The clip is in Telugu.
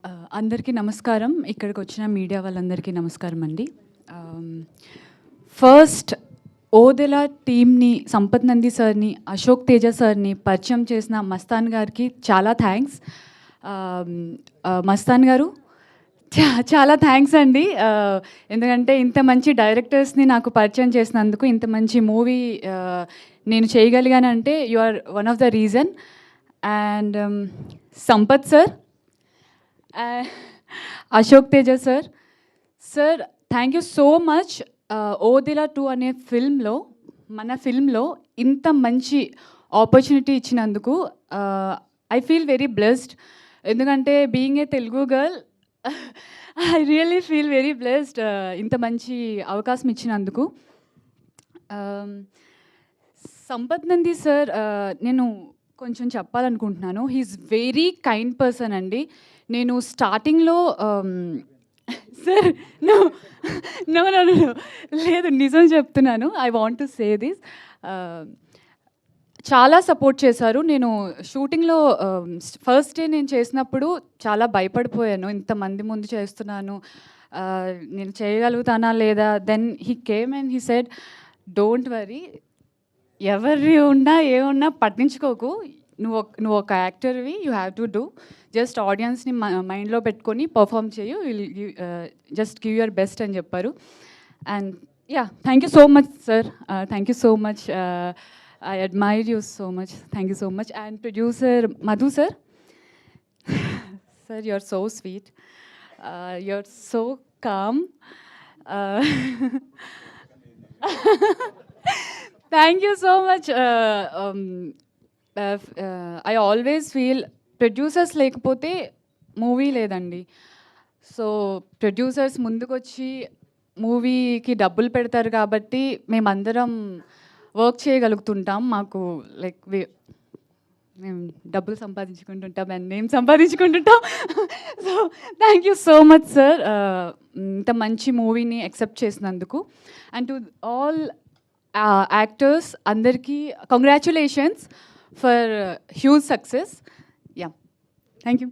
అందరికీ నమస్కారం. ఇక్కడికొచ్చిన మీడియా వాళ్ళందరికీ నమస్కారం అండి. ఫస్ట్ ఓదెల టీమ్‌ని, సంపత్ నంది సార్‌ని, అశోక్ తేజ సార్‌ని పరిచయం చేసిన మస్తాన్ గారికి చాలా థ్యాంక్స్. మస్తాన్ గారు చాలా థ్యాంక్స్ అండి. ఎందుకంటే ఇంత మంచి డైరెక్టర్స్‌ని నాకు పరిచయం చేసినందుకు, ఇంత మంచి మూవీ నేను చేయగలిగానంటే you are one of the reason. And Sampath sir, Ashok Teja sir, sir thank you so much. Odela 2 అనే మన ఫిల్మ్లో ఇంత మంచి ఆపర్చునిటీ ఇచ్చినందుకు ఐ ఫీల్ వెరీ బ్లెస్డ్. ఎందుకంటే being a Telugu girl I really feel very blessed ఇంత మంచి అవకాశం ఇచ్చినందుకు. సంపత్ నంది సార్ నేను కొంచెం చెప్పాలనుకుంటున్నాను. He is very kind person అండి. నేను స్టార్టింగ్లో sir no no no no లేదు, నిజం చెప్తున్నాను. I want to say this. చాలా సపోర్ట్ చేశారు. నేను షూటింగ్లో ఫస్ట్ డే నేను చేసినప్పుడు చాలా భయపడిపోయాను. ఇంతమంది ముందు చేస్తున్నాను, నేను చేయగలుగుతానా లేదా. Then he came and he said, don't worry, ఎవరి ఉన్నా ఏమున్నా పట్టించుకోకు, నువ్వు ఒక యాక్టర్వి, you have to do, just ఆడియన్స్ని మైండ్లో పెట్టుకొని పర్ఫామ్ చేయు, జస్ట్ గివ్ యువర్ బెస్ట్ అని చెప్పారు. And yeah, thank you so much sir, thank you so much. I admire you so much, thank you so much. And producer Madhu sir, sir you are so sweet, you are so calm. Thank you so much. I always feel producers లేకపోతే మూవీ లేదండి. సో ప్రొడ్యూసర్స్ ముందుకొచ్చి మూవీకి డబ్బులు పెడతారు కాబట్టి మేమందరం వర్క్ చేయగలుగుతుంటాం. మాకు లైక్ మేము డబ్బులు సంపాదించుకుంటుంటాం అండ్ మేము సంపాదించుకుంటుంటాం. So thank you so much sir, ఇంత మంచి మూవీని యాక్సెప్ట్ చేసినందుకు. అండ్ టు ఆల్ యాక్టర్స్ అందరికీ congratulations for huge success. Yeah, thank you.